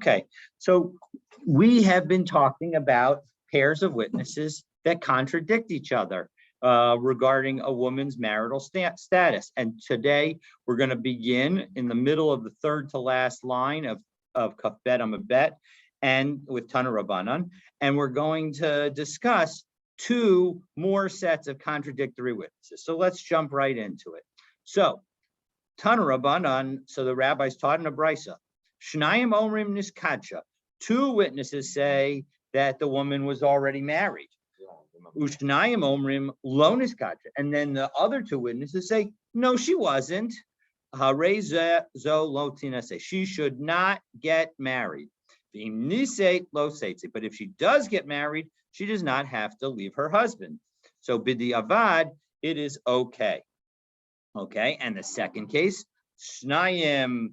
Okay, so we have been talking about pairs of witnesses that contradict each other regarding a woman's marital status. And today we're going to begin in the middle of the third to last line of Kaf Bet Amabet and with Tana Rabbanan. And we're going to discuss two more sets of contradictory witnesses. So let's jump right into it. So Tana Rabbanan, so the rabbis taught in a brisa. Shnayim omrim niskadsha. Two witnesses say that the woman was already married. Ushnayim omrim lo niskadsha. And then the other two witnesses say, no, she wasn't. Harei zo lo tinase. She should not get married. But if she does get married, she does not have to leave her husband. So bidi avad, it is okay. Okay, and the second case, Shnayim.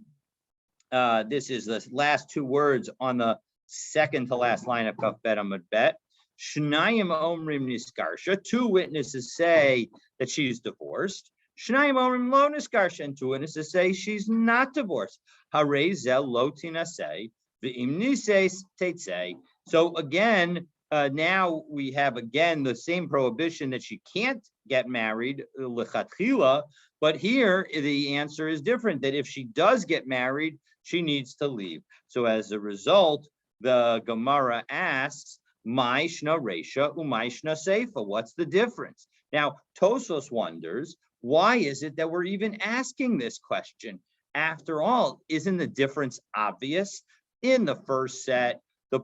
This is the last two words on the second to last line of Kaf Bet Amud Bet. Shnayim omrim niskarsha. Two witnesses say that she's divorced. Shnayim omrim lo niskarsha. And two witnesses say she's not divorced. Harei zel lo tinaseh v'im niseh teitzeh. So again, now we have again the same prohibition that she can't get married lechatchila, but here the answer is different. That if she does get married, she needs to leave. So as a result, the Gemara asks, Ma'ishna Resha u'Ma'ishna Seifa. What's the difference? Now, Tosos wonders, why is it that we're even asking this question? After all, isn't the difference obvious? In the first set, the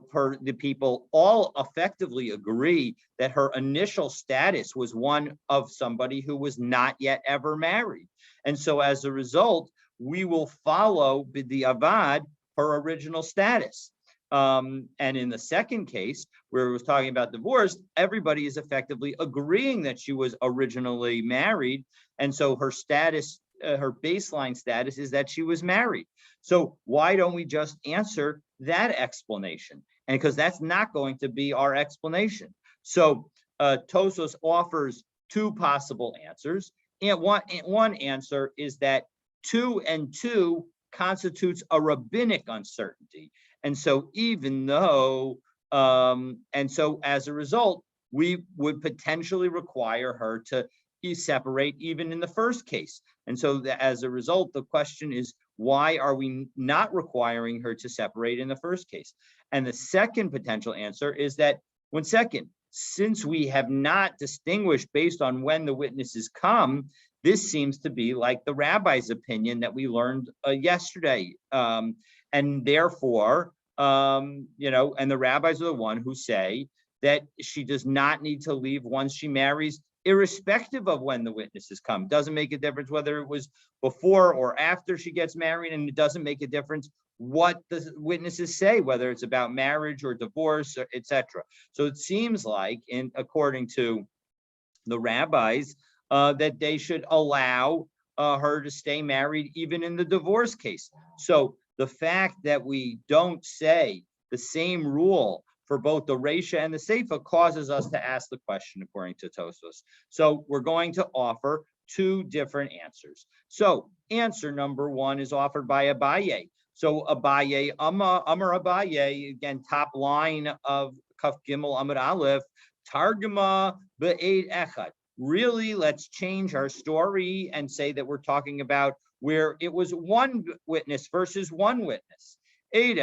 people all effectively agree that her initial status was one of somebody who was not yet ever married. And so as a result, we will follow b'di avad her original status. And in the second case, where it was talking about divorce, everybody is effectively agreeing that she was originally married. And so her status, her baseline status is that she was married. So why don't we just answer that explanation? And because that's not going to be our explanation. So Tosos offers two possible answers. And one answer is that 2 and 2 constitutes a rabbinic uncertainty. And so even though, and so as a result, we would potentially require her to separate even in the first case. And so as a result, the question is, why are we not requiring her to separate in the first case? And the second potential answer is that, since we have not distinguished based on when the witnesses come, this seems to be like the rabbi's opinion that we learned yesterday. And therefore, and the rabbis are the one who say that she does not need to leave once she marries, irrespective of when the witnesses come. Doesn't make a difference whether it was before or after she gets married, and it doesn't make a difference what the witnesses say, whether it's about marriage or divorce, or etc. So it seems like, according to the rabbis, that they should allow her to stay married even in the divorce case. So the fact that we don't say the same rule for both the Resha and the Seifa causes us to ask the question according to Tosos. So we're going to offer two different answers. So answer number one is offered by Abaye. So Abaye, Amar Abaye, again, top line of Kaf Gimel Amud Aleph, Targuma Be'ed Echad. Really, let's change our story and say that we're talking about where it was one witness versus one witness. One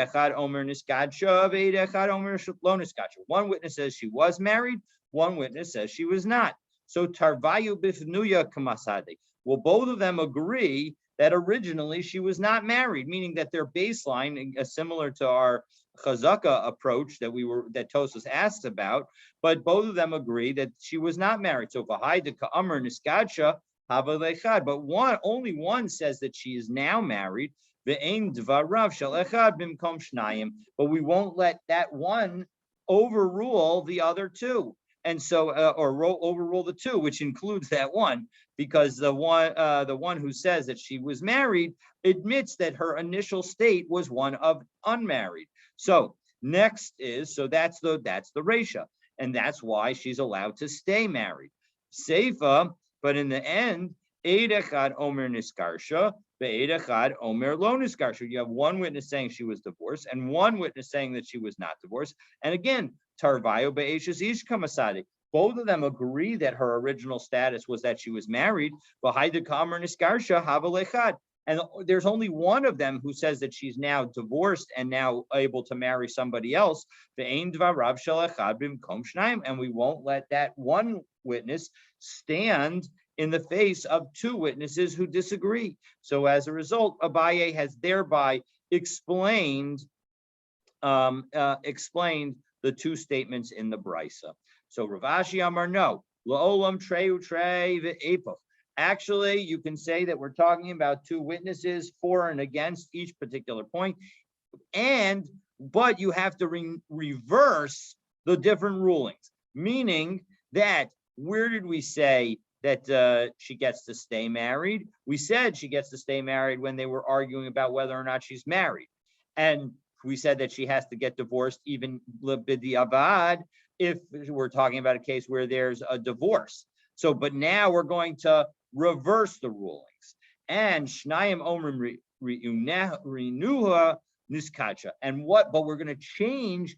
witness says she was married, one witness says she was not. So Tarvayu Bifnuya Kamasade. Well, both of them agree that originally she was not married, meaning that their baseline, similar to our Chazaka approach that Tosos asked about, but both of them agree that she was not married. So Vahayda Ka'amr Niskadsha Havalechad, but only one says that she is now married. But we won't let that one overrule the other two, and so overrule the two, which includes that one, because the one who says that she was married admits that her initial state was one of unmarried. So next is, that's the Resha, and that's why she's allowed to stay married. Seifa, but in the end, Eid Echad Omer Niskarsha, Be'ed echad omer lo niskarsha. You have one witness saying she was divorced and one witness saying that she was not divorced. And again, tarvayo be'eshes ish kamasadi. Both of them agree that her original status was that she was married. And there's only one of them who says that she's now divorced and now able to marry somebody else. And we won't let that one witness stand in the face of two witnesses who disagree. So as a result, Abaye has thereby explained the two statements in the Brisa. So Rav Ashi Amar, no, la'olam treu trei ve'epoch. Actually, you can say that we're talking about two witnesses for and against each particular point, but you have to reverse the different rulings. Meaning that where did we say that she gets to stay married? We said she gets to stay married when they were arguing about whether or not she's married, and we said that she has to get divorced even bidi avad if we're talking about a case where there's a divorce. So, but now we're going to reverse the rulings. And Shnayim Omrim Renuha Niskacha. And but we're going to change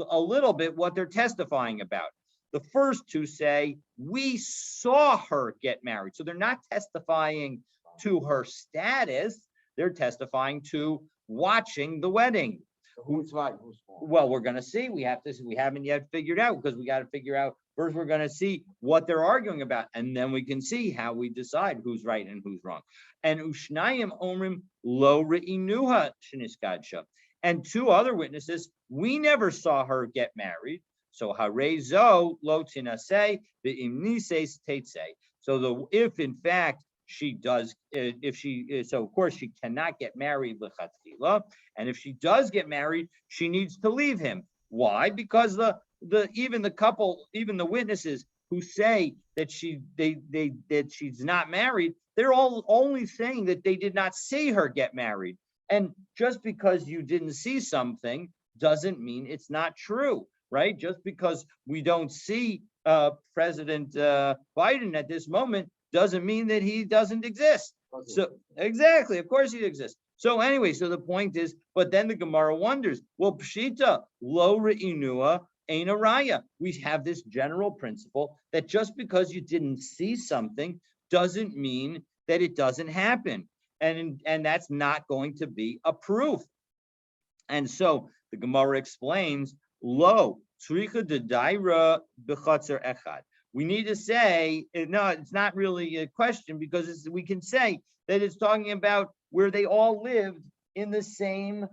a little bit what they're testifying about. The first two say, we saw her get married. So they're not testifying to her status, they're testifying to watching the wedding. Who's right? Who's wrong? Well, we're going to see. We haven't yet figured out, because we got to figure out first. We're going to see what they're arguing about, and then we can see how we decide who's right and who's wrong. And Ushnayim Omrim Lo Reinuha Sheniskadsha. And two other witnesses, we never saw her get married. So Harezo Lo Tinase Ve'imnises Teitse. So if in fact she does, so of course she cannot get married lechatchila, and if she does get married, she needs to leave him. Why? Because the witnesses who say that that she's not married, they're all only saying that they did not see her get married. And just because you didn't see something doesn't mean it's not true, right? Just because we don't see President Biden at this moment doesn't mean that he doesn't exist. So exactly, of course he exists. So anyway, so the point is, but then the Gemara wonders, well, pshita lo reinua ein a raya. We have this general principle that just because you didn't see something doesn't mean that it doesn't happen, and that's not going to be a proof. And so the Gemara explains, lo tzricha de daira b'chatzer echad. We need to say, no, it's not really a question, because we can say that it's talking about where they all lived in the same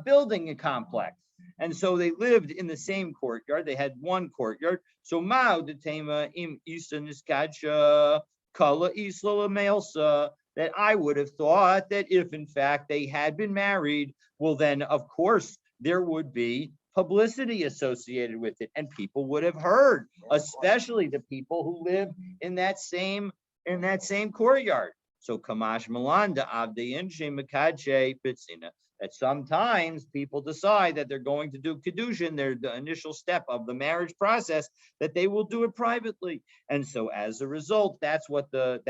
building complex. And so they lived in the same courtyard. They had one courtyard. So Mao de Tema im Isa Niskadsha Kala Isla Melsa, that I would have thought that if in fact they had been married, well then of course there would be publicity associated with it, and people would have heard, especially the people who live in that same courtyard. So Kamash Malanda Avdein Makache Pitsina, that sometimes people decide that they're going to do Kedushin, the initial step of the marriage process, that they will do it privately. And so as a result, that's what the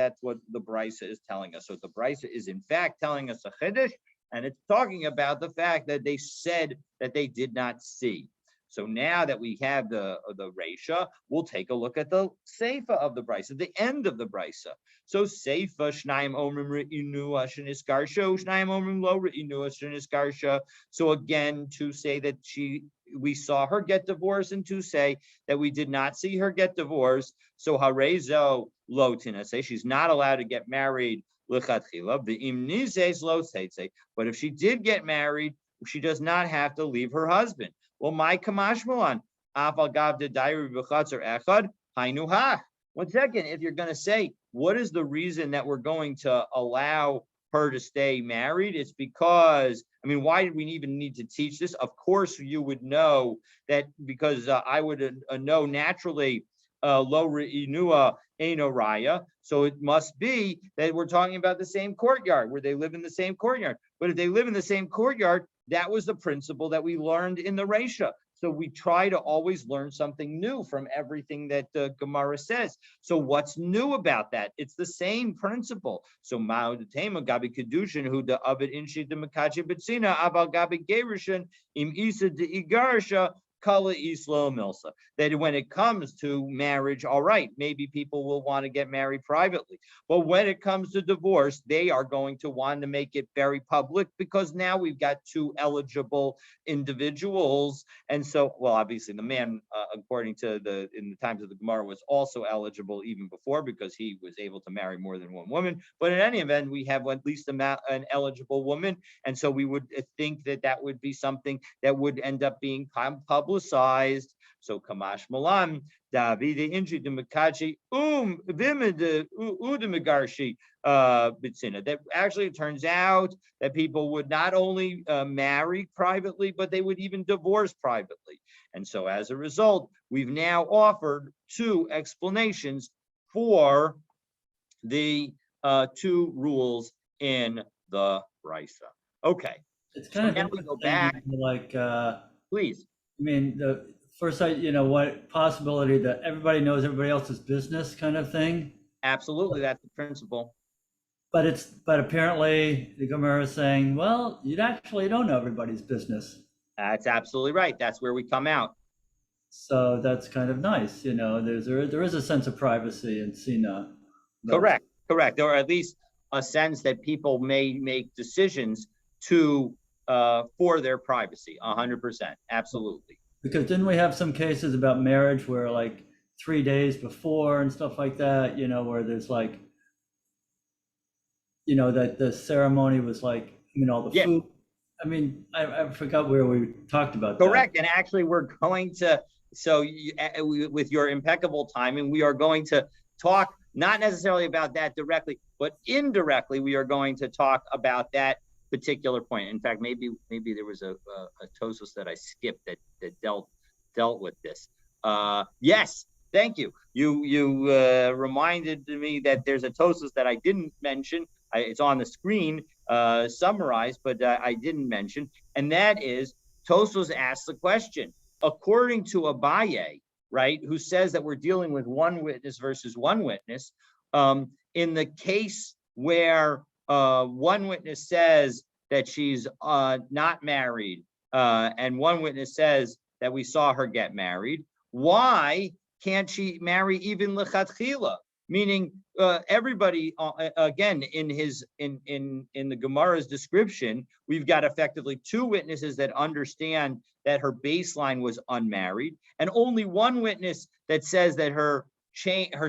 Brisa is telling us. So the Brisa is in fact telling us a Chiddush, and it's talking about the fact that they said that they did not see. So now that we have the Reisha, we'll take a look at the Seifa of the Brisa, the end of the Brisa. So Seifa, Shnayim Omrim Re'inu Asheniskarsha, Shnayim Omrim Lo Re'inu Asheniskarsha. So again, to say that we saw her get divorced, and to say that we did not see her get divorced. So Harezo Lo Tina, say she's not allowed to get married. But if she did get married, she does not have to leave her husband. Well, my kamashmalan, afal de diary b'chatzer echad hainuha. 1 second, if you're going to say, what is the reason that we're going to allow her to stay married? It's because, why did we even need to teach this? Of course, you would know that, because I would know naturally lo re'inua eino raya. So it must be that we're talking about the same courtyard, where they live in the same courtyard. But if they live in the same courtyard, that was the principle that we learned in the Reisha. So we try to always learn something new from everything that the Gemara says. So what's new about that? It's the same principle. So Ma'odetema Gabi Kedushin, who the Abed Inshi de Makachi Betsina, Abal Gabi Gerushin, Im Isa de Igarsha, Kala Isla Milsa. That when it comes to marriage, all right, maybe people will want to get married privately. But when it comes to divorce, they are going to want to make it very public, because now we've got two eligible individuals. And so, well, obviously the man, according to in the times of the Gemara, was also eligible even before, because he was able to marry more than one woman. But in any event, we have at least an eligible woman. And so we would think that that would be something that would end up being publicized. So Kamash Malam, David Inji de Makachi, Vimid Udemigarshi Bitsina. That actually it turns out that people would not only marry privately, but they would even divorce privately. And so as a result, we've now offered two explanations for the two rules in the Brisa. Okay. It's kind so of now we go back. like, Please. I mean, the first, what possibility that everybody knows everybody else's business kind of thing. Absolutely, that's the principle. But apparently the Gemara is saying, well, you actually don't know everybody's business. That's absolutely right. That's where we come out. So that's kind of nice, there is a sense of privacy in Sina. Correct. Or at least a sense that people may make decisions to for their privacy. 100%. Absolutely. Because didn't we have some cases about marriage where like 3 days before and stuff like that, where there's like, that the ceremony was like, all the food. I mean, I forgot where we talked about Correct. That. And actually we're going to, with your impeccable timing, we are going to talk not necessarily about that directly, but indirectly, we are going to talk about that particular point. In fact, maybe there was a Tosos that I skipped that dealt with this. Yes, thank you. You reminded me that there's a Tosos that I didn't mention. It's on the screen summarized, but I didn't mention, and that is Tosos asks the question, according to Abaye, right, who says that we're dealing with one witness versus one witness. In the case where one witness says that she's not married, and one witness says that we saw her get married, why can't she marry even lechatchila? Meaning, everybody again in the Gemara's description, we've got effectively two witnesses that understand that her baseline was unmarried, and only one witness that says that her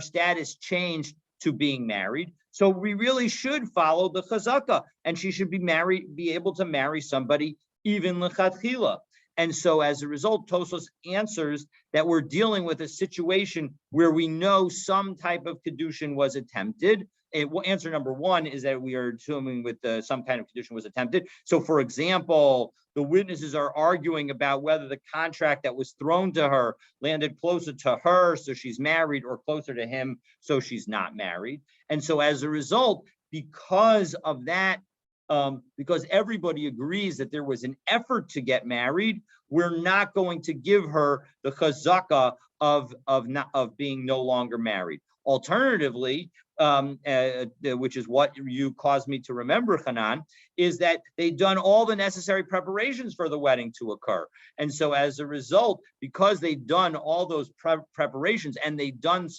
status changed to being married. So we really should follow the chazaka, and she should be able to marry somebody even lechatchila. And so as a result, Tosos answers that we're dealing with a situation where we know some type of kedushin was attempted. Answer number one is that we are assuming with some kind of kedushin was attempted. So for example, the witnesses are arguing about whether the contract that was thrown to her landed closer to her, so she's married, or closer to him, so she's not married. And so as a result, because of that, because everybody agrees that there was an effort to get married, we're not going to give her the chazaka of being no longer married. Alternatively, which is what you caused me to remember, Hanan, is that they've done all the necessary preparations for the wedding to occur. And so as a result, because they've done all those preparations and they've done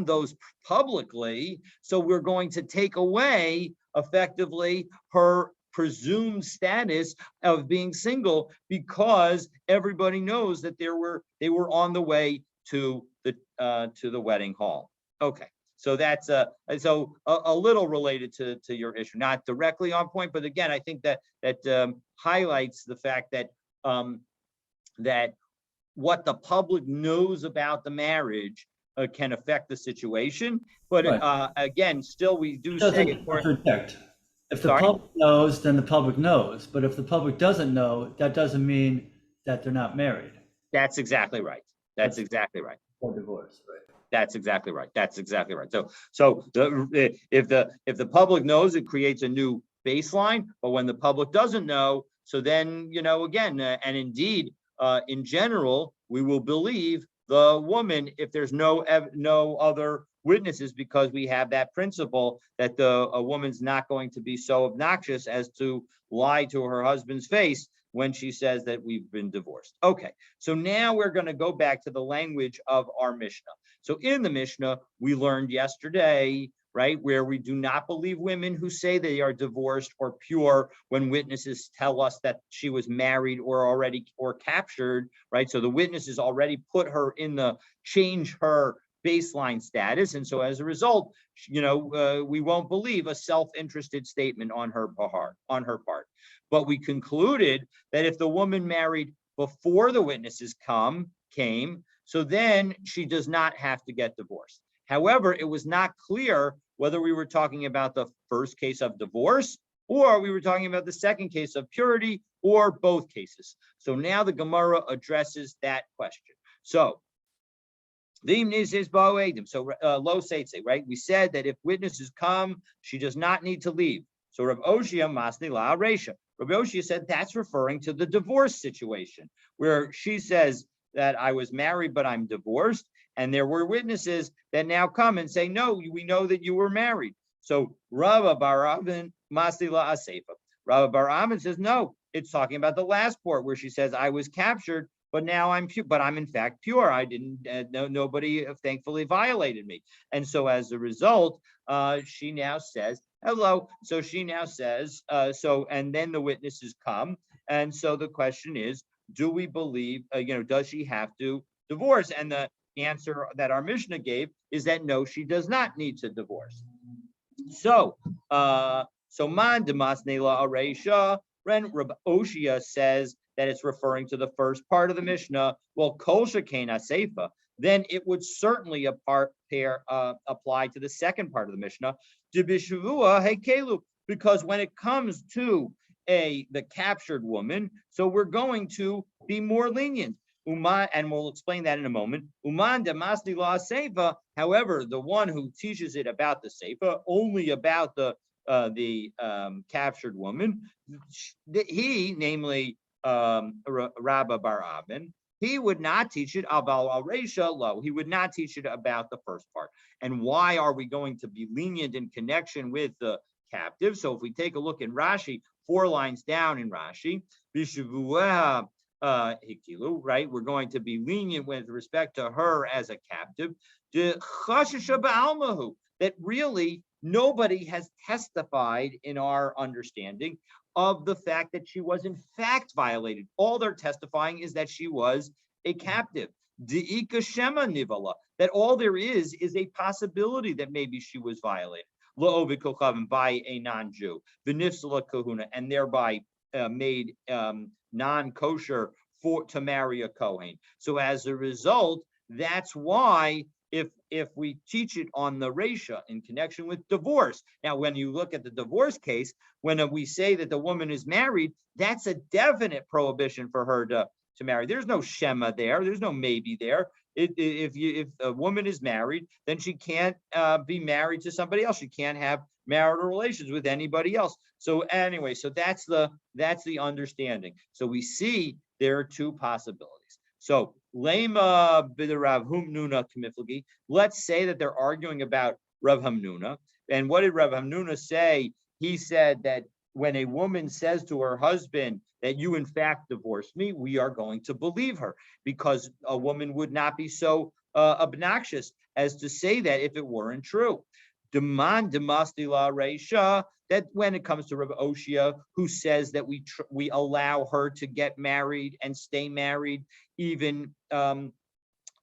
those publicly, so we're going to take away effectively her presumed status of being single, because everybody knows that they were on the way to the wedding hall. Okay, so that's a little related to your issue, not directly on point, but again, I think that highlights the fact that that what the public knows about the marriage can affect the situation. But right. Again, still we do say if the public knows, then the public knows. But if the public doesn't know, that doesn't mean that they're not married. That's exactly right. That's exactly right. Or divorce, right? That's exactly right. That's exactly right. So if the public knows, it creates a new baseline. But when the public doesn't know, so then again, and indeed, in general, we will believe the woman if there's no other witnesses, because we have that principle that a woman's not going to be so obnoxious as to lie to her husband's face when she says that we've been divorced. Okay, so now we're going to go back to the language of our Mishnah. So in the Mishnah, we learned yesterday, right, where we do not believe women who say they are divorced or pure when witnesses tell us that she was married or captured, right? So the witnesses already put her in change her baseline status. And so as a result, we won't believe a self-interested statement on her part. But we concluded that if the woman married before the witnesses came, so then she does not have to get divorced. However, it was not clear whether we were talking about the first case of divorce or we were talking about the second case of purity or both cases. So now the Gemara addresses that question. So lo seitze, right? We said that if witnesses come, she does not need to leave. So Rav Oshia masni la reisha. Rav Oshia said that's referring to the divorce situation where she says that I was married, but I'm divorced. And there were witnesses that now come and say, no, we know that you were married. So Rava bar Avin masni la aseifa. Rava bar Avin says, no, it's talking about the last part where she says I was captured, but now I'm pure, but I'm in fact pure. I didn't, nobody thankfully violated me. And so as a result, she now says, hello. So she now says, and then the witnesses come. And so the question is, do we believe, does she have to divorce? And the answer that our Mishnah gave is that no, she does not need to divorce. So man demasne la areisha, when Reb Oshia says that it's referring to the first part of the Mishnah, well, kol shekena seifa, then it would certainly apply to the second part of the Mishnah, debishavua hekelu, because when it comes to the captured woman, so we're going to be more lenient. And we'll explain that in a moment. Uman demasni la seifa. However, the one who teaches it about the seifa, only about the captured woman, he, namely Rabba bar Avin, he would not teach it about al reisha lo. He would not teach it about the first part. And why are we going to be lenient in connection with the captive? So if we take a look in Rashi, 4 lines down in Rashi, Bishavuah hikilu, right? We're going to be lenient with respect to her as a captive. That really nobody has testified in our understanding of the fact that she was in fact violated. All they're testifying is that she was a captive. That all there is a possibility that maybe she was violated by a non-Jew, and thereby made non-kosher to marry a Kohen. So as a result, that's why if we teach it on the Reisha in connection with divorce. Now, when you look at the divorce case, when we say that the woman is married, that's a definite prohibition for her to marry. There's no Shema there. There's no maybe there. If a woman is married, then she can't be married to somebody else. She can't have marital relations with anybody else. So anyway, so that's the understanding. So we see there are 2 possibilities. So lema b'Rav Hamnuna k'miflagi. Let's say that they're arguing about Rav Hamnuna. And what did Rav Hamnuna say? He said that when a woman says to her husband that you in fact divorced me, we are going to believe her, because a woman would not be so obnoxious as to say that if it weren't true. Demand demasti la reisha, that when it comes to Rav Oshia, who says that we allow her to get married and stay married, even in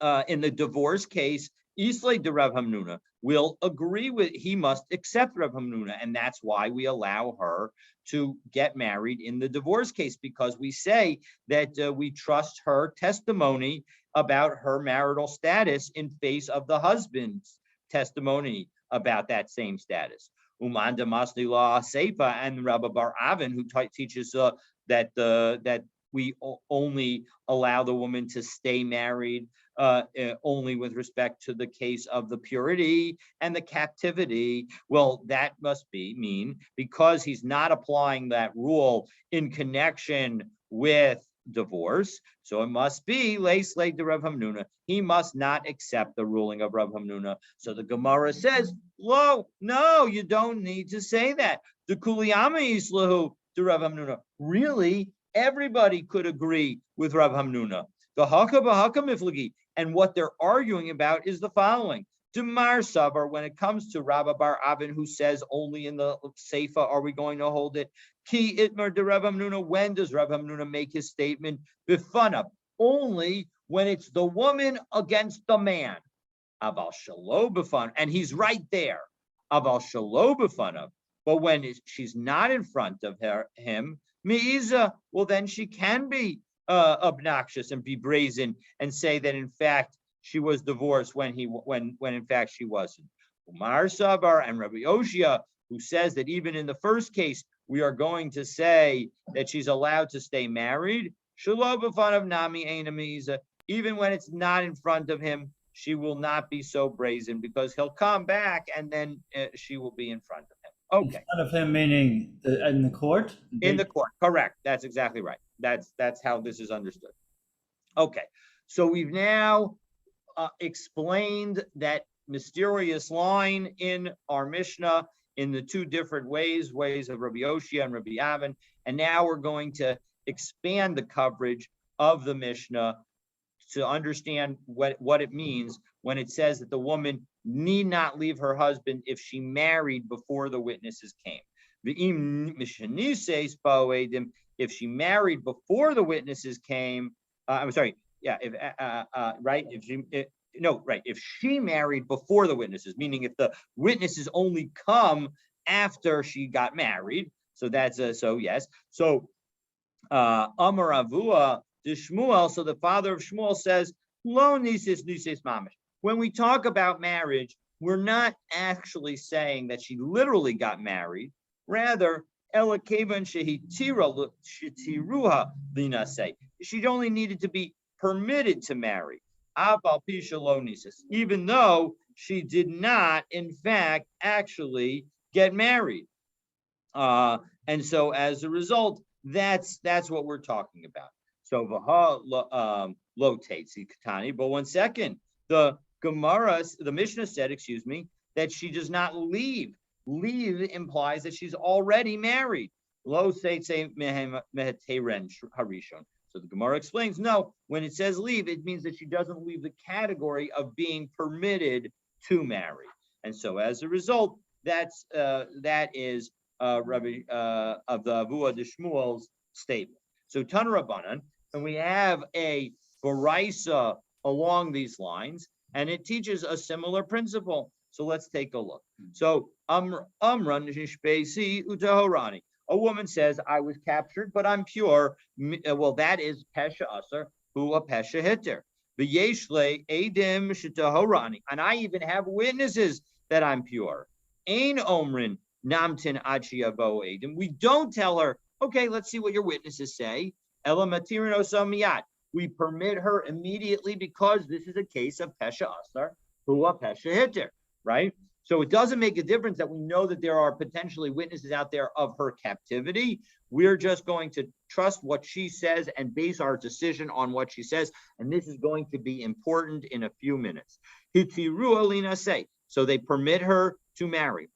the divorce case, Islay de Rav Hamnuna will agree with, he must accept Rav Hamnuna, and that's why we allow her to get married in the divorce case, because we say that we trust her testimony about her marital status in face of the husband's testimony about that same status. Umanda Masli La Seifa, and Rabbi Bar Avin, who teaches that we only allow the woman to stay married only with respect to the case of the purity and the captivity. Well, that must mean because he's not applying that rule in connection with divorce. So it must be leis late to Rav Hamnuna. He must not accept the ruling of Rav Hamnuna. So the Gemara says, "Lo, no, you don't need to say that." The kuliyama islahu to Rav Hamnuna. Really, everybody could agree with Rav Hamnuna. The haka b'haka miflagi, and what they're arguing about is the following: Demar Sabar, when it comes to Rabba Bar Avin, who says only in the Seifa are we going to hold it? Ki itmar de Rav Hamnuna, when does Rav Hamnuna make his statement? Bifana, only when it's the woman against the man. Aval shalo b'fana, and he's right there. Aval shalo b'fana, but when she's not in front of him, mi'iza, well then she can be obnoxious and be brazen and say that in fact she was divorced when in fact she wasn't. Umar Sabar and Rabbi Oshia, who says that even in the first case, we are going to say that she's allowed to stay married. Of Nami Ainamiza, even when it's not in front of him, she will not be so brazen because he'll come back and then she will be in front of him. Okay. In front of him, meaning in the court? In the court, correct. That's exactly right. That's how this is understood. Okay. So we've now explained that mysterious line in our Mishnah in the two different ways of Rabbi Oshia and Rabbi Avin, and now we're going to expand the coverage of the Mishnah to understand what it means when it says that the woman need not leave her husband if she married before the witnesses came. If she married before the witnesses came, if she married before the witnesses, meaning if the witnesses only come after she got married, so that's yes. So Amar Avua de Shmuel, so the father of Shmuel says, Lo nisis mamish. When we talk about marriage, we're not actually saying that she literally got married. Rather, Elakavan shetiruha linase. She only needed to be permitted to marry. Even though she did not, in fact, actually get married. And so as a result, that's what we're talking about. So lo tetzi katani. But 1 second, the Mishnah said, that she does not leave. Leave implies that she's already married. Lo tetzi meheteren harishon. So the Gemara explains, no, when it says leave, it means that she doesn't leave the category of being permitted to marry. And so as a result, that is Rabbi of the Avua de Shmuel's statement. So Tana Rabbanan, and we have a Baraisa along these lines, and it teaches a similar principle. So let's take a look. So Amran Nishpesi Utahorani. A woman says, I was captured, but I'm pure. Well, that is Pesha Asar, who a Pesha Hitter. V'yeshle Edim Shitahorani. And I even have witnesses that I'm pure. Ain Omrin Namtin Achiabo Edim. We don't tell her, okay, let's see what your witnesses say. Ela Matirin Osamiyat. We permit her immediately because this is a case of Pesha Asar, who a Pesha Hitter, right? So it doesn't make a difference that we know that there are potentially witnesses out there of her captivity. We're just going to trust what she says and base our decision on what she says. And this is going to be important in a few minutes. Hitiru Alina say, so they permit her to marry.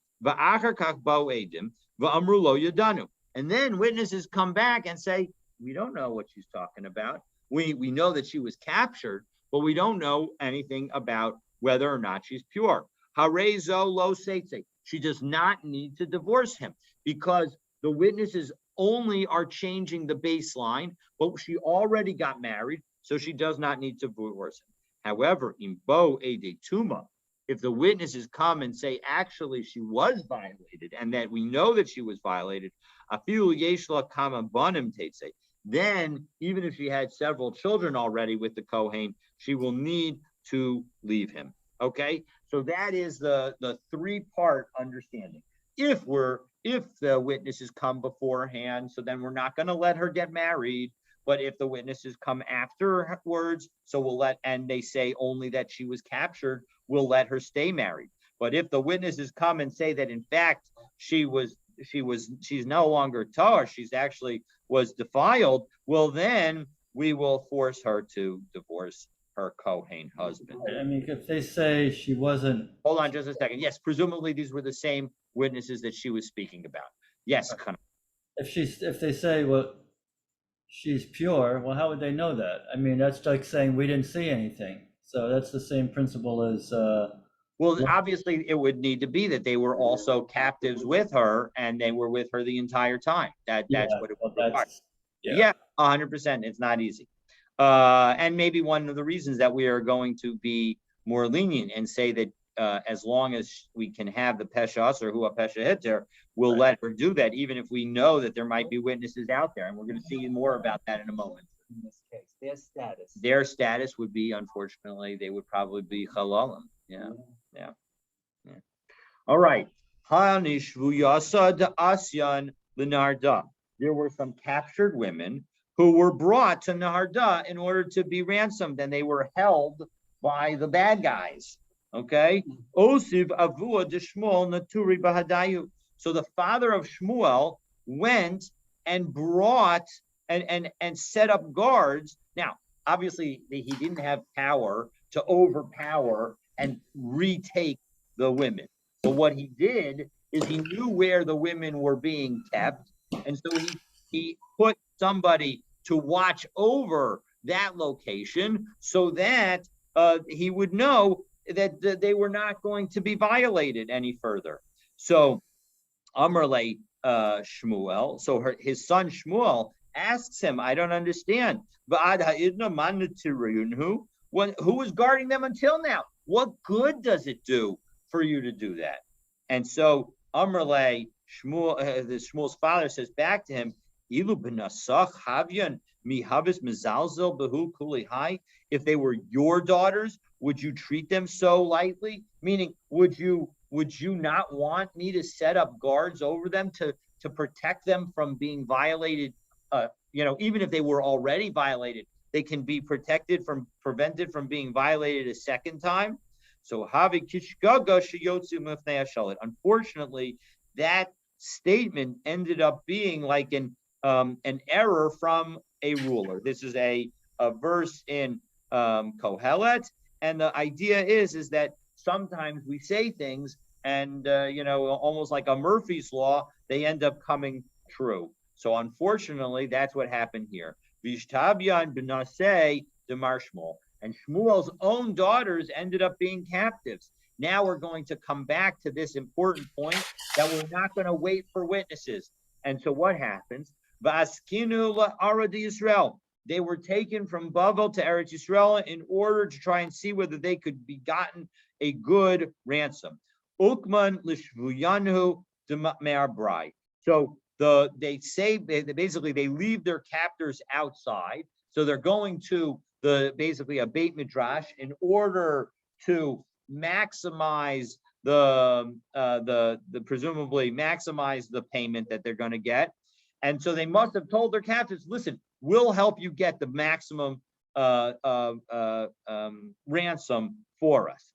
And then witnesses come back and say, we don't know what she's talking about. We know that she was captured, but we don't know anything about whether or not she's pure. Harezo lo seitze. She does not need to divorce him because the witnesses only are changing the baseline, but she already got married, so she does not need to divorce him. However, in bo ede tuma, if the witnesses come and say actually she was violated and that we know that she was violated, afilu yeshla kama banim teitze, then even if she had several children already with the Kohen, she will need to leave him. Okay, so that is the three-part understanding. If the witnesses come beforehand, so then we're not going to let her get married. But if the witnesses come afterwards, so and they say only that she was captured, we'll let her stay married. But if the witnesses come and say that in fact she was she's no longer tahor, she's actually was defiled, well then we will force her to divorce her Kohen husband. I mean, if they say she wasn't, Hold on just a second. Yes, presumably these were the same witnesses that she was speaking about. Yes, if they say, well, she's pure, well, how would they know that? I mean, that's like saying we didn't see anything. So that's the same principle as, well, obviously it would need to be that they were also captives with her and they were with her the entire time. That's yeah, what it well, would require. yeah. Yeah, 100%. It's not easy. And maybe one of the reasons that we are going to be more lenient and say that as long as we can have the pesha asur who a pesha hitter, we'll Right. let her do that, even if we know that there might be witnesses out there. And we're going to see more about that in a moment. In this case, Their status would be, unfortunately, they would probably be halalim. Yeah. All right. There were some captured women who were brought to Naharda in order to be ransomed, and they were held by the bad guys. Okay. Osiv avua de Shmuel naturi bahadayu. So the father of Shmuel went and brought and set up guards. Now, obviously, he didn't have power to overpower and retake the women. But what he did is he knew where the women were being kept, and so he put somebody to watch over that location so that he would know that they were not going to be violated any further. So Amrle Shmuel, so his son Shmuel asks him, I don't understand. Who was guarding them until now? What good does it do for you to do that? And so Amrle Shmuel, Shmuel's father says back to him, if they were your daughters, would you treat them so lightly? Meaning, would you not want me to set up guards over them to protect them from being violated? Even if they were already violated, they can be prevented from being violated a second time. So unfortunately, that statement ended up being like an error from a ruler. This is a verse in Kohelet, and the idea is that sometimes we say things and almost like a Murphy's Law, they end up coming true. So unfortunately, that's what happened here. Vishtabyan b'naseh demar Shmuel, and Shmuel's own daughters ended up being captives. Now we're going to come back to this important point that we're not going to wait for witnesses. And so what happens? V'askinu la'arad Yisrael. They were taken from Bavel to Eretz Yisrael in order to try and see whether they could be gotten a good ransom. Ukman lishvuyanhu me'ar brai. So they leave their captors outside. So they're going to basically a Beit Midrash in order to maximize presumably maximize the payment that they're going to get. And so they must have told their captives, listen, we'll help you get the maximum ransom for us.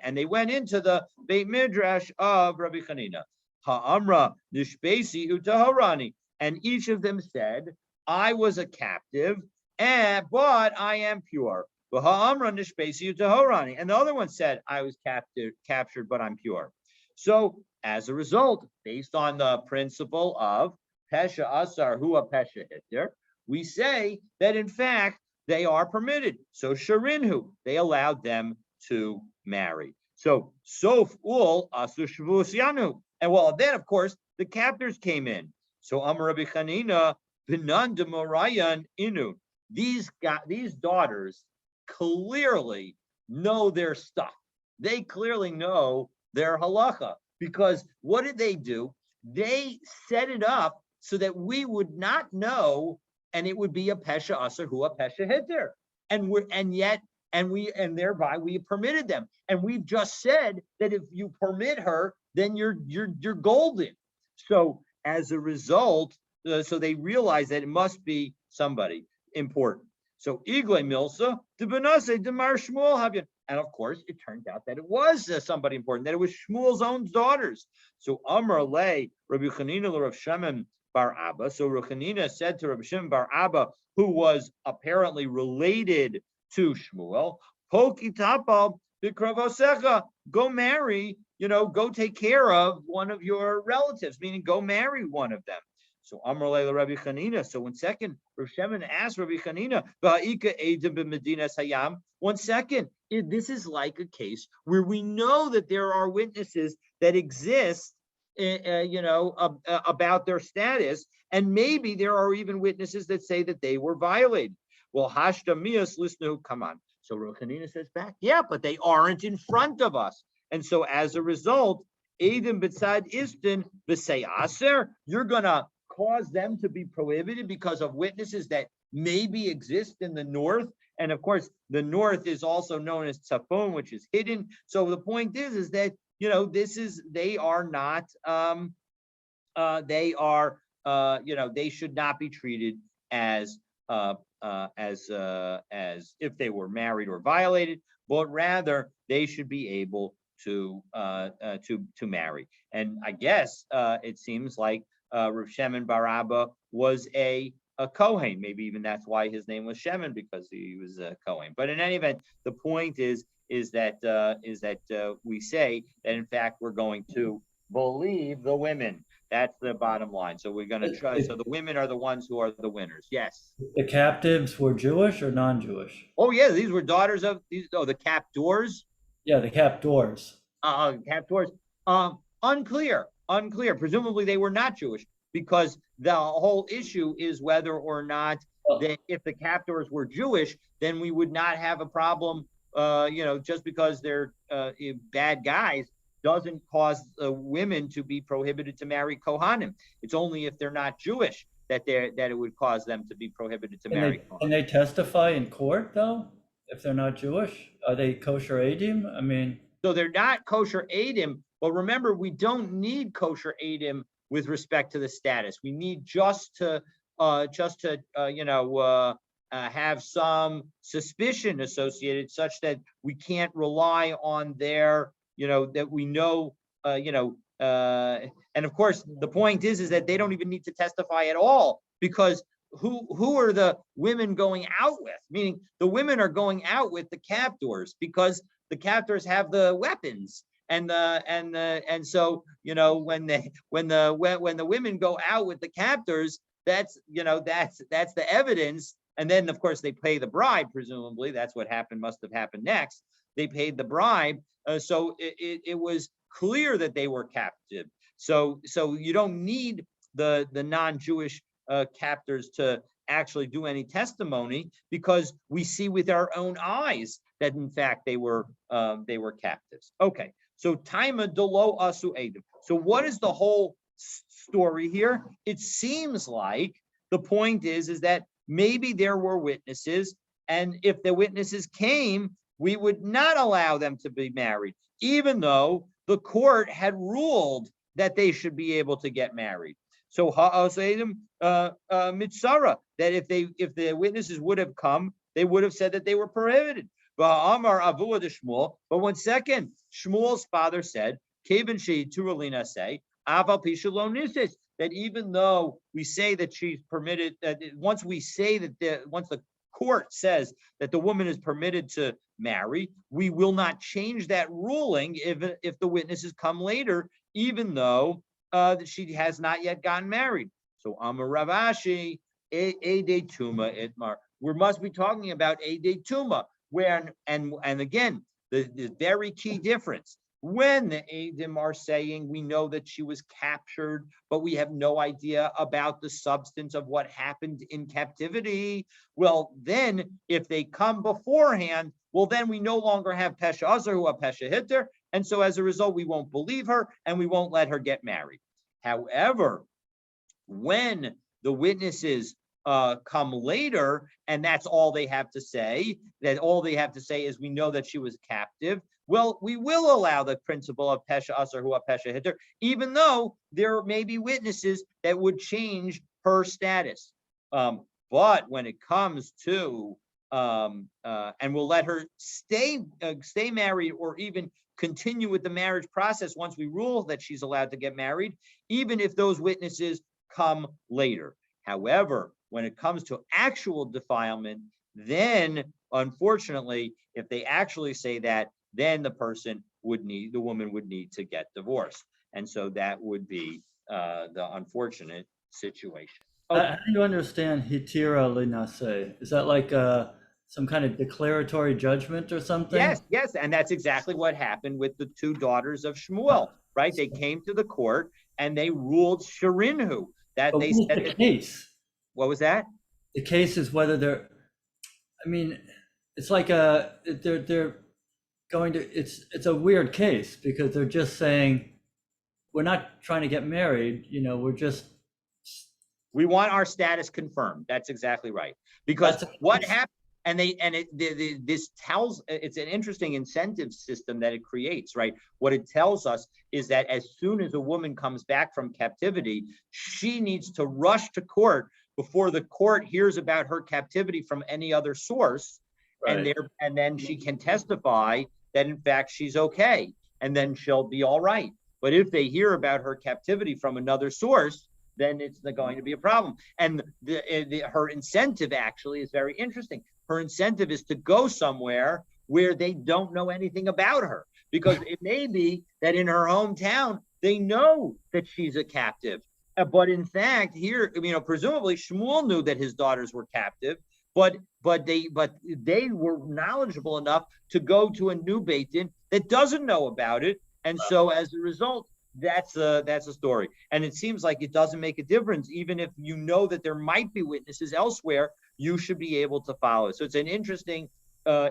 And they went into the Beit Midrash of Rabbi Chanina. Ha'amra nishbesi utaharani. And each of them said, I was a captive, but I am pure. Ha'amra nishbesi utaharani. And the other one said, I was captured, but I'm pure. So as a result, based on the principle of pesha asar hua pesha hitter, we say that in fact they are permitted. So sharinhu, they allowed them to marry. So sof ul asu shvusyanu. And well, then of course the captors came in. So Amar Rabbi Chanina binan demorayan inu. These daughters clearly know their stuff. They clearly know their halacha, because what did they do? They set it up so that we would not know, and it would be a pesha asar hu a pesha hitter, and thereby we permitted them. And we've just said that if you permit her, then you're golden. So as a result, so they realize that it must be somebody important. So Igle Milsa, de Benase, de Mar Shmuel Havyan. And of course, it turned out that it was somebody important, that it was Shmuel's own daughters. So Amar lay Rabbi Chanina Rav Shimon bar Abba. So Rabbi Chanina said to Rabbi Shimon bar Abba, who was apparently related to Shmuel, Poki tapal b'kravosecha, go marry, go take care of one of your relatives, meaning go marry one of them. So Amar lei Rabbi Chanina. So 1 second, Rav Shimon asked Rabbi Chanina, Va'ika edim b'medinas hayam. 1 second, this is like a case where we know that there are witnesses that exist, about their status, and maybe there are even witnesses that say that they were violated. Well, hashda mias listenu, come on. So Rav Chanina says back, yeah, but they aren't in front of us. And so as a result, edim b'tzad istin v'sei aser, you're gonna cause them to be prohibited because of witnesses that maybe exist in the north. And of course, the north is also known as Tzafon, which is hidden. So the point is that, they are not, they should not be treated as if they were married or violated, but rather they should be able to marry. And I guess it seems like Rav Shimon bar Abba was a Kohen. Maybe even that's why his name was Shimon, because he was a Kohen. But in any event, the point is that we say that in fact we're going to believe the women. That's the bottom line. So we're going to try. So the women are the ones who are the winners. Yes. The captives were Jewish or non-Jewish? Oh yeah, these were daughters of these. Oh, the captors. Yeah, the captors. Captors. Unclear. Presumably they were not Jewish, because the whole issue is whether or not if the captors were Jewish, then we would not have a problem. Just because they're bad guys doesn't cause women to be prohibited to marry Kohanim. It's only if they're not Jewish that it would cause them to be prohibited to marry Kohanim. Can they testify in court though, if they're not Jewish? Are they kosher adim? I mean, so they're not kosher adim, but remember, we don't need kosher adim with respect to the status. We need just to have some suspicion associated, such that we can't rely on their, that we know, and of course, the point is that they don't even need to testify at all, because who are the women going out with? Meaning the women are going out with the captors, because the captors have the weapons. And so when the women go out with the captors, that's the evidence. And then of course they pay the bribe. Presumably that's what must have happened next. They paid the bribe, so it was clear that they were captive. So you don't need the non-Jewish captors to actually do any testimony, because we see with our own eyes that in fact they were captives. Okay. So Taima Dolo Asu Edim. So what is the whole story here? It seems like the point is that maybe there were witnesses, and if the witnesses came, we would not allow them to be married, even though the court had ruled that they should be able to get married. So Ha'asedim Mitzara, that if the witnesses would have come, they would have said that they were prohibited. But 1 second, Shmuel's father said, that even though we say that she's permitted, once the court says that the woman is permitted to marry, we will not change that ruling if the witnesses come later, even though that she has not yet gotten married. So Amar Ravashi, Ede Tuma Itmar. We must be talking about Ede Tuma. Where and again, the very key difference, when the Edim are saying we know that she was captured, but we have no idea about the substance of what happened in captivity, well, then if they come beforehand, well, then we no longer have Pesha Azar who are Pesha Hitter, and so as a result, we won't believe her and we won't let her get married. However, when the witnesses come later, and that's all they have to say, is we know that she was captive, well, we will allow the principle of Pesha Asar Hua Pesha Hitter, even though there may be witnesses that would change her status. But when it comes to and will let her stay married, or even continue with the marriage process once we rule that she's allowed to get married, even if those witnesses come later. However, when it comes to actual defilement, then unfortunately, if they actually say that, then the woman would need to get divorced. And so that would be the unfortunate situation. Okay. How do you understand hitira linase? Is that like some kind of declaratory judgment or something? Yes, and that's exactly what happened with the two daughters of Shmuel, right? They came to the court and they ruled Shirinhu, that But they what is said the that. case? What was that? The case is whether they're, I mean, it's like they're going to, it's a weird case because they're just saying, we're not trying to get married, we're just, We want our status confirmed. That's exactly right. Because that's what happened, this tells, it's an interesting incentive system that it creates, right? What it tells us is that as soon as a woman comes back from captivity, she needs to rush to court before the court hears about her captivity from any other source. right. And then she can testify that in fact she's okay, and then she'll be all right. But if they hear about her captivity from another source, then it's going to be a problem. And her incentive actually is very interesting. Her incentive is to go somewhere where they don't know anything about her, because it may be that in her hometown, they know that she's a captive. But in fact, here, presumably Shmuel knew that his daughters were captive, but they were knowledgeable enough to go to a new Beit Din that doesn't know about it. And so as a result, that's a story. And it seems like it doesn't make a difference. Even if you know that there might be witnesses elsewhere, you should be able to follow it. So it's an interesting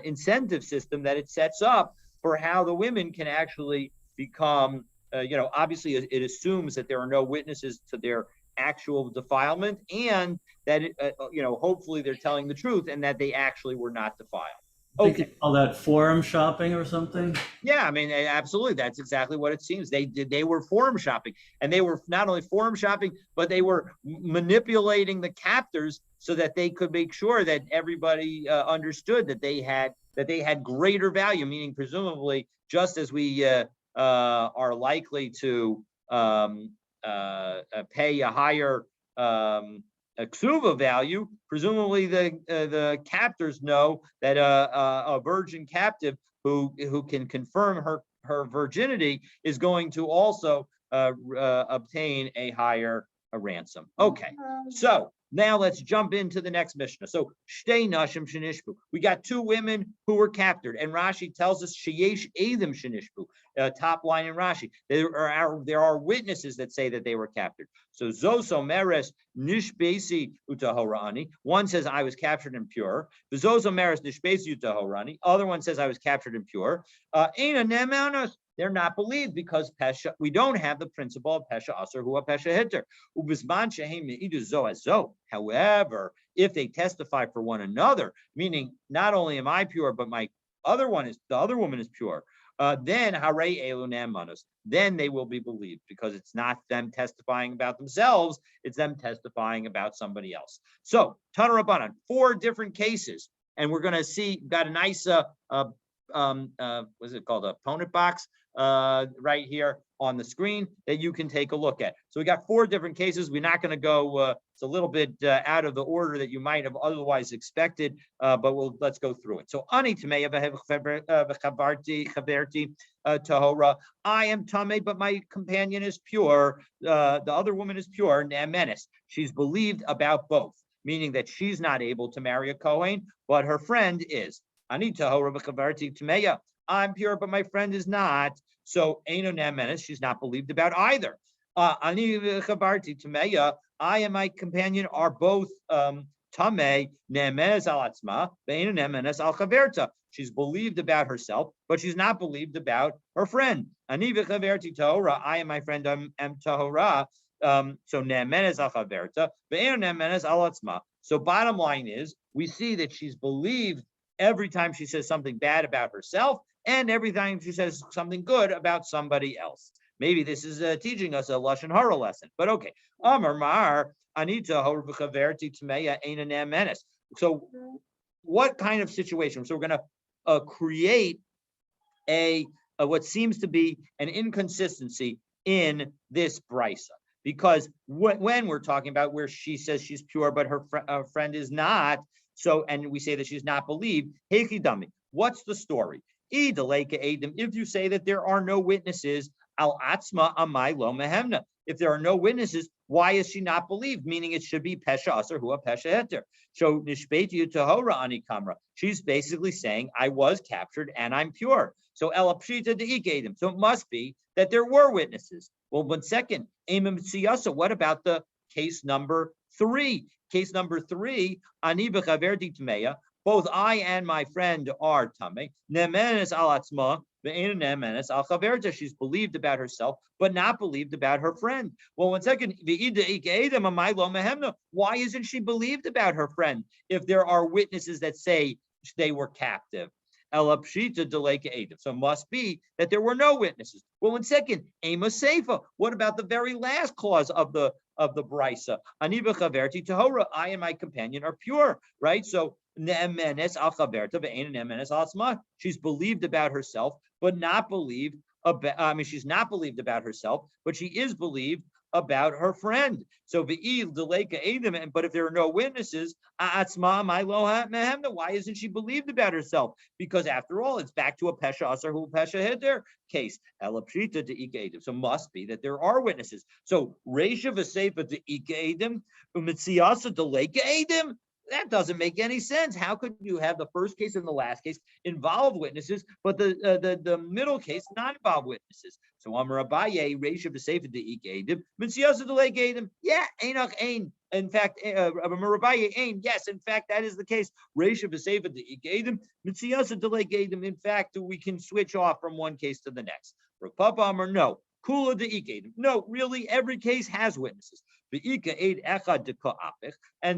incentive system that it sets up for how the women can actually become, obviously it assumes that there are no witnesses to their actual defilement, and that, hopefully they're telling the truth and that they actually were not defiled. I think they call that forum shopping or something. Yeah, I mean, absolutely. That's exactly what it seems. They were forum shopping, and they were not only forum shopping, but they were manipulating the captors so that they could make sure that everybody understood that they had greater value. Meaning, presumably, just as we are likely to pay a higher a ksuva value, presumably the captors know that a virgin captive who can confirm her virginity is going to also obtain a higher ransom. Okay, so now let's jump into the next Mishnah. So shtei nashim shenishbu. We got two women who were captured, and Rashi tells us sheyesh edim shenishbu. Top line in Rashi, there are witnesses that say that they were captured. So zoso meres nishbesi utahorani. One says I was captured impure. The zoso meres nishbesi utahorani. Other one says I was captured impure. Ena nemanos. They're not believed because pesha. We don't have the principle of pesha aser hua pesha hitter. Ubizman shehem meidu zo as zo. However, if they testify for one another, meaning not only am I pure, but the other woman is pure, then harei elu nemanos. Then they will be believed, because it's not them testifying about themselves; it's them testifying about somebody else. So Tana Rabbanan, 4 different cases, and we're going to see. Got a nice what's it called, a opponent box right here on the screen that you can take a look at. So we got 4 different cases. We're not going to go, it's a little bit out of the order that you might have otherwise expected, but let's go through it. So ani tameya chaverti tahora. I am tamei, but my companion is pure. The other woman is pure. Ne'emenes. She's believed about both, meaning that she's not able to marry a Kohen, but her friend is. Ani tahora v'chaverti tameya. I'm pure, but my friend is not. So Eino Ne'emenes, she's not believed about either. Ani v'chaverti tameya. I and my companion are both tamei. Ne'emenes al atzma, ve'eino ne'emenes al chaverta. She's believed about herself, but she's not believed about her friend. Ani v'chaverti tahora. I and my friend am tahora. So ne'emenes al chaverta, ve'eino ne'emenes al atzma. So bottom line is, we see that she's believed every time she says something bad about herself, and every time she says something good about somebody else. Maybe this is teaching us a lashon hara lesson, but okay. Amar mar anita hor v'chaverti tameya eina ne'emenes. So what kind of situation? So we're going to create a what seems to be an inconsistency in this brisa, because when we're talking about where she says she's pure but her friend is not, so and we say that she's not believed, dummy, what's the story? If you say that there are no witnesses, al atzma amai lo mehemna, if there are no witnesses, why is she not believed? Meaning it should be pesha aser hua pesha heter. So nishbeitu tahora ani kamra. She's basically saying, I was captured and I'm pure. So ela pshita deikadim. So it must be that there were witnesses. Well, 1 second, what about the case number 3? Case number 3, ani b'chaverti tmeya. Both I and my friend are tamei. Nemenes al atzma. She's believed about herself, but not believed about her friend. Well, 1 second, why isn't she believed about her friend if there are witnesses that say they were captive? So it must be that there were no witnesses. Well, 1 second, Ema Seifa. What about the very last clause of the brisa? I and my companion are pure, right? So she's believed about herself, but not believed about, she's not believed about herself, but she is believed about her friend. So but if there are no witnesses, why isn't she believed about herself? Because after all, it's back to a pesha aser hu pesha heter case. So must be that there are witnesses. So reisha v'seifa de'ikedim u'mitziasa de'leikedim. That doesn't make any sense. How could you have the first case and the last case involve witnesses, but the middle case not involve witnesses? So Amar Abaye, Reisha v'Seifa de'ikedim, Mitziyasa de'leikedim. Yeah, Einach Ein. In fact, Amar Abaye Ein. Yes, in fact, that is the case. Reisha v'Seifa de'ikedim, Mitziyasa de'leikedim. In fact, we can switch off from one case to the next. Rav Papa Amar, no. Kula de'ikedim. No, really, every case has witnesses.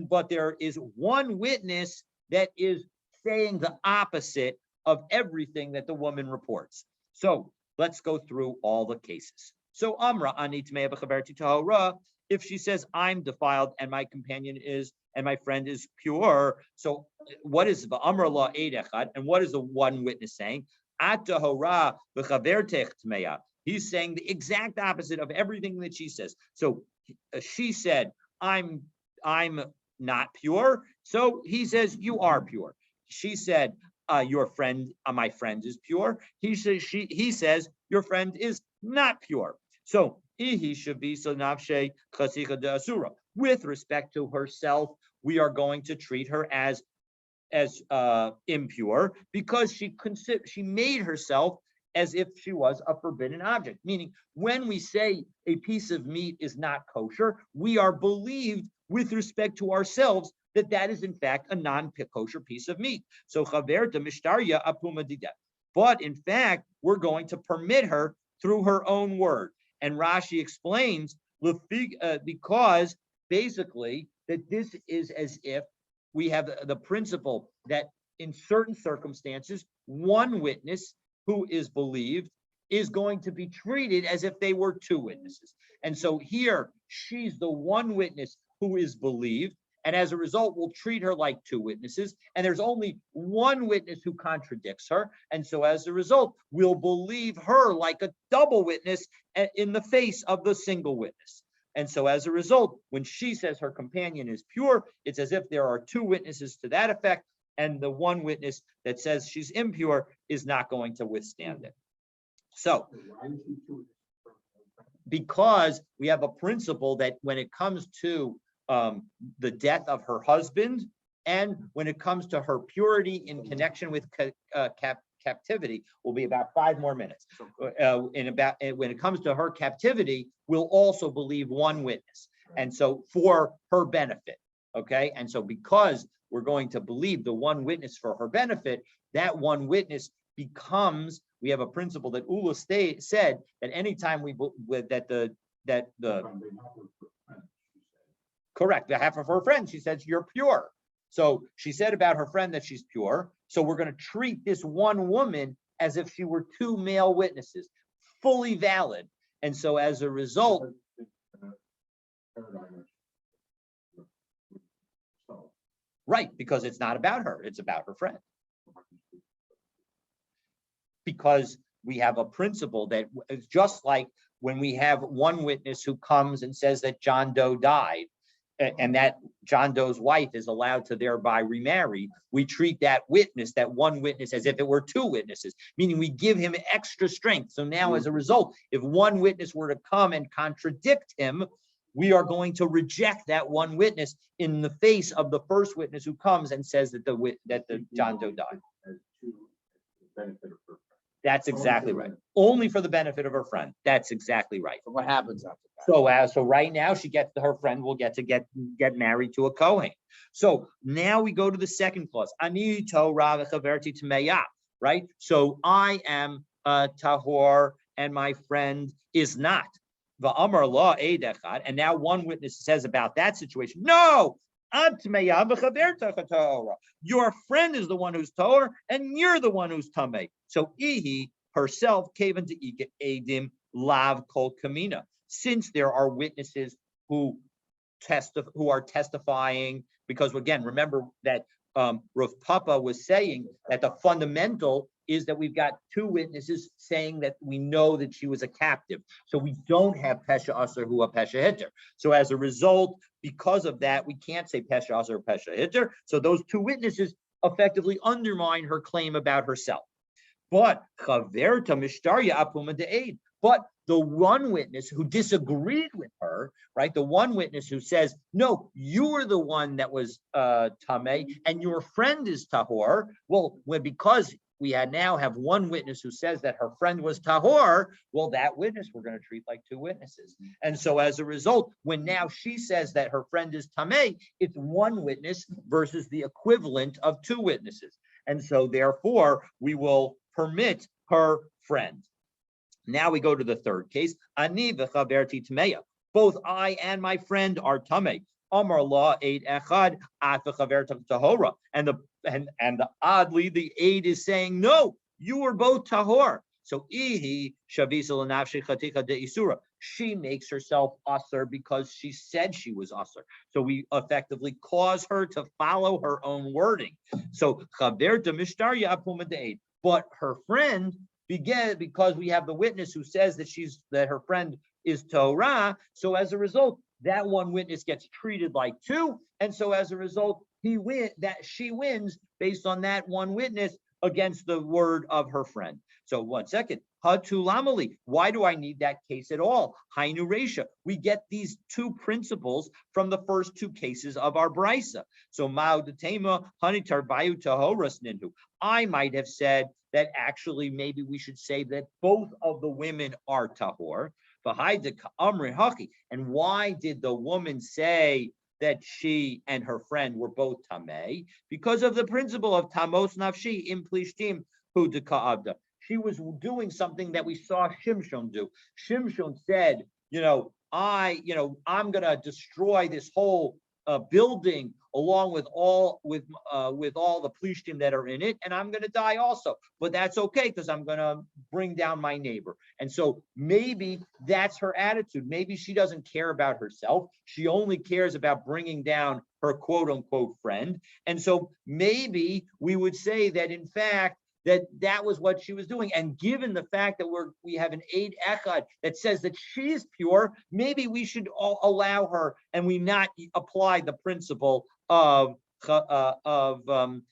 But there is one witness that is saying the opposite of everything that the woman reports. So let's go through all the cases. So Amra anitmei b'chaverti tahora, if she says I'm defiled and my companion is and my friend is pure. So what is the Amra la eid echad, and what is the one witness saying? At tahora b'chavertech tmeya. He's saying the exact opposite of everything that she says. So she said, I'm not pure. So he says, you are pure. She said, your friend, my friend is pure. He says, your friend is not pure. So he should be with respect to herself. We are going to treat her as impure because she made herself as if she was a forbidden object. Meaning, when we say a piece of meat is not kosher, we are believed with respect to ourselves that that is in fact a non-kosher piece of meat. So chaverta mishtarya apuma dida. But in fact, we're going to permit her through her own word. And Rashi explains because basically that this is as if we have the principle that in certain circumstances, one witness who is believed is going to be treated as if they were two witnesses. And so here, she's the one witness who is believed, and as a result, we'll treat her like two witnesses, and there's only one witness who contradicts her, and so as a result, we'll believe her like a double witness in the face of the single witness. And so as a result, when she says her companion is pure, it's as if there are two witnesses to that effect, and the one witness that says she's impure is not going to withstand it. So, because we have a principle that when it comes to the death of her husband, and when it comes to her purity in connection with captivity, will be about 5 more minutes. When it comes to her captivity, we'll also believe one witness, and so for her benefit. Okay, and so because we're going to believe the one witness for her benefit, that one witness becomes, we have a principle that Ula said that anytime correct, behalf of her friend, she says, you're pure. So she said about her friend that she's pure. So we're going to treat this one woman as if she were two male witnesses, fully valid. And so as a result, Right, because it's not about her, it's about her friend. Because we have a principle that it's just like when we have one witness who comes and says that John Doe died, and that John Doe's wife is allowed to thereby remarry, we treat that witness, that one witness, as if it were two witnesses, meaning we give him extra strength. So now, as a result, if one witness were to come and contradict him, we are going to reject that one witness in the face of the first witness who comes and says that the John Doe died. That's exactly right. Only for the benefit of her friend. That's exactly right. So what happens after that? So right now her friend will get married to a Kohen. So now we go to the second clause. Ani Torah v'chaverti tmeya. Right. So I am tahor and my friend is not. Va'amar la eid echad. And now one witness says about that situation, no. Your friend is the one who's tahor, and you're the one who's tameh. So ihi herself kaven to edim lav kol kamina. Since there are witnesses who are testifying, because again, remember that Rav Papa was saying that the fundamental is that we've got two witnesses saying that we know that she was a captive. So we don't have Pesha Aser who a Pesha Hitter. So as a result, because of that, we can't say Pesha Aser or Pesha Hitter. So those two witnesses effectively undermine her claim about herself. But Chaverta Mishtarya Apuma De'ed. But the one witness who disagreed with her, right? The one witness who says, no, you were the one that was Tameh and your friend is Tahor. Well, because we now have one witness who says that her friend was Tahor, well, that witness we're going to treat like two witnesses. And so as a result, when now she says that her friend is Tameh, it's one witness versus the equivalent of two witnesses. And so therefore, we will permit her friend. Now we go to the third case. Ani v'chaverti tmeya. Both I and my friend are tamei. Amar la eid echad at v'chaverta tahora. And oddly, the aid is saying, no, you were both tahor. So ihi shavisa l'nafshi chatika de isura. She makes herself usher because she said she was usher. So we effectively cause her to follow her own wording. So chaverta mishtarya apuma de aid. But her friend, because we have the witness who says that her friend is Torah, so as a result, that one witness gets treated like two, and so as a result, she wins based on that one witness against the word of her friend. So 1 second, Hatulamali, why do I need that case at all? Hainu Resha, we get these two principles from the first two cases of our brisa. So Ma'udatema Hanitar Bayu Tahoras Nindu. I might have said that actually maybe we should say that both of the women are tahor. And why did the woman say that she and her friend were both tameh? Because of the principle of tamos nafshi implishtim hu deka'avda. She was doing something that we saw Shimshon do. Shimshon said, I'm gonna destroy this whole building along with all the plishtim that are in it, and I'm going to die also. But that's okay because I'm going to bring down my neighbor. And so maybe that's her attitude. Maybe she doesn't care about herself. She only cares about bringing down her quote unquote friend. And so maybe we would say that in fact that was what she was doing. And given the fact that we have an Eid Echad that says that she's pure, maybe we should allow her and we not apply the principle of shavisi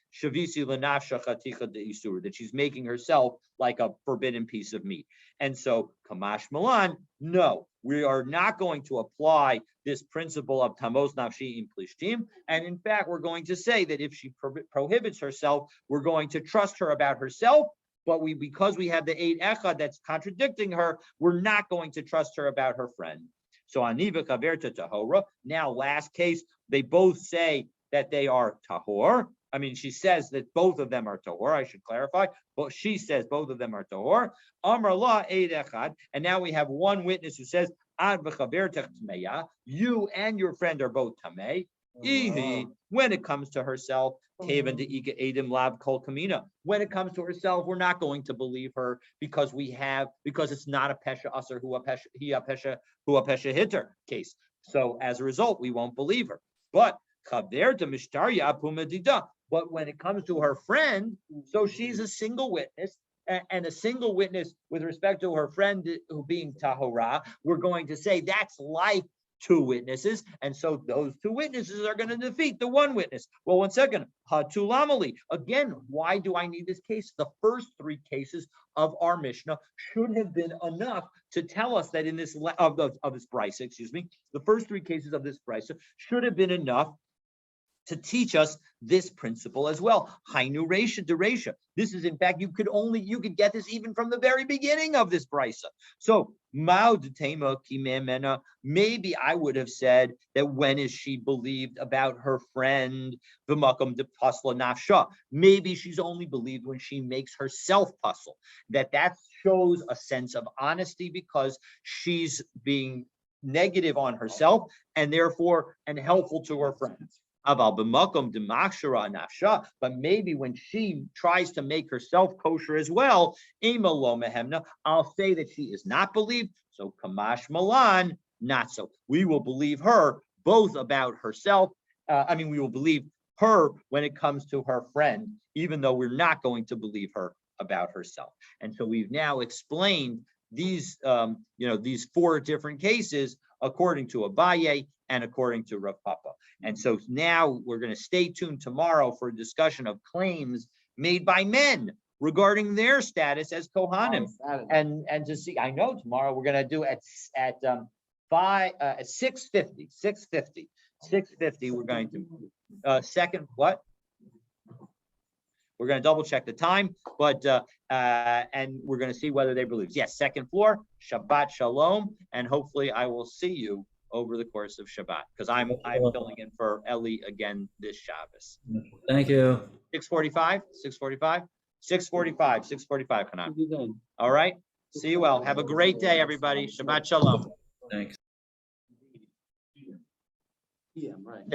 l'nafsha chatika de isur, that she's making herself like a forbidden piece of meat. And so Kamash Milan, no, we are not going to apply this principle of tamos nafshi in plishtim. And in fact, we're going to say that if she prohibits herself, we're going to trust her about herself. But because we have the Eid Echad that's contradicting her, we're not going to trust her about her friend. So Aniva Kaverta Tahora. Now, last case, they both say that they are Tahor. I mean, she says that both of them are Tahor. I should clarify, but she says both of them are Tahor. Amar la Eid Echad. And now we have one witness who says, Ad v'chaverta tmeya. You and your friend are both Tamei. When it comes to herself, when it comes to herself, we're not going to believe her because it's not a pesha aser who a pesha hitter case. So as a result, we won't believe her. But Kaver to Mishtarya Apumadida. But when it comes to her friend, so she's a single witness, and a single witness with respect to her friend who being Tahora, we're going to say that's like two witnesses, and so those two witnesses are going to defeat the one witness. Well, 1 second. Hatulamali. Again, why do I need this case? The first three cases of our Mishnah should have been enough to tell us that in this of this brisa, excuse me, the first three cases of this brisa should have been enough to teach us this principle as well. Hainu Reisha Dereisha. This is, in fact, you could get this even from the very beginning of this brisa. So Mao Detema Kimemena, maybe I would have said that when is she believed about her friend V'makom de Pasla Nafsha? Maybe she's only believed when she makes herself puzzle. That shows a sense of honesty because she's being negative on herself and therefore and helpful to her friends. But maybe when she tries to make herself kosher as well, I'll say that she is not believed. So Kamash Malan, not so. We will believe her both about herself. We will believe her when it comes to her friend, even though we're not going to believe her about herself. And so we've now explained these, these four different cases according to Abaye and according to Rav Papa. And so now we're going to stay tuned tomorrow for a discussion of claims made by men regarding their status as Kohanim. And to see, I know tomorrow we're going to do at 6:50. 6:50 we're going to second what? We're going to double check the time, but and we're going to see whether they believe. Yes, second floor, Shabbat Shalom, and hopefully I will see you over the course of Shabbat because I'm filling in for Eli again this Shabbos. Thank you. 6:45, Hanan. All right. See you well. Have a great day, everybody. Shabbat Shalom. Thanks. Yeah, right. Yeah.